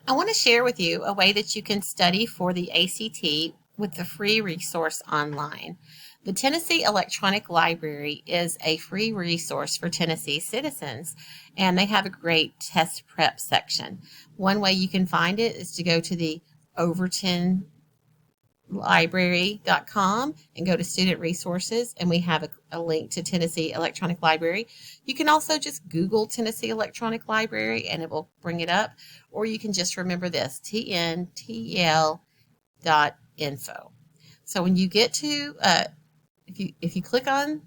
I want to share with you a way that you can study for the ACT with the free resource online. The Tennessee Electronic Library is a free resource for Tennessee citizens, and they have a great test prep section. One way you can find it is to go to the overtonlibrary.com and go to student resources, and we have a link to Tennessee Electronic Library. You can also just Google Tennessee Electronic Library and it will bring it up, or you can just remember this, tntl.info. So when you get to if you click on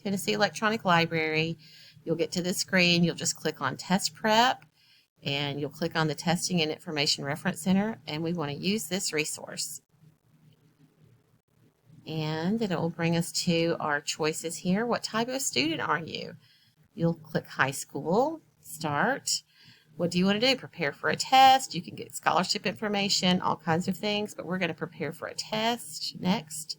Tennessee Electronic Library, you'll get to this screen. You'll just click on Test Prep, and you'll click on the Testing and Information Reference Center, and we want to use this resource. And then it will bring us to our choices here. What type of student are you? You'll click High School, Start. What do you want to do? Prepare for a test. You can get scholarship information, all kinds of things, but we're going to prepare for a test next.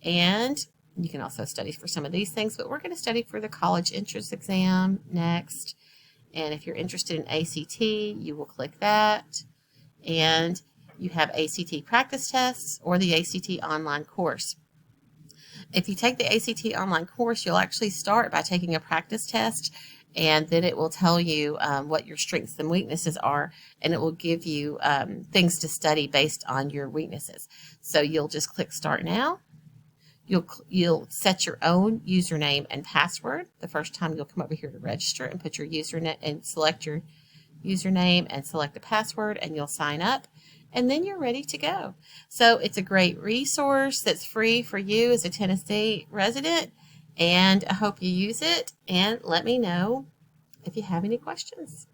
And you can also study for some of these things, but we're going to study for the college entrance exam next. And if you're interested in ACT, you will click that. And you have ACT practice tests or the ACT online course. If you take the ACT online course, you'll actually start by taking a practice test, and then it will tell you what your strengths and weaknesses are, and it will give you things to study based on your weaknesses. So you'll just click Start Now. You'll set your own username and password. The first time you'll come over here to register and put your username and select your username and select a password, and you'll sign up, and then you're ready to go. So it's a great resource that's free for you as a Tennessee resident, and I hope you use it, and let me know if you have any questions.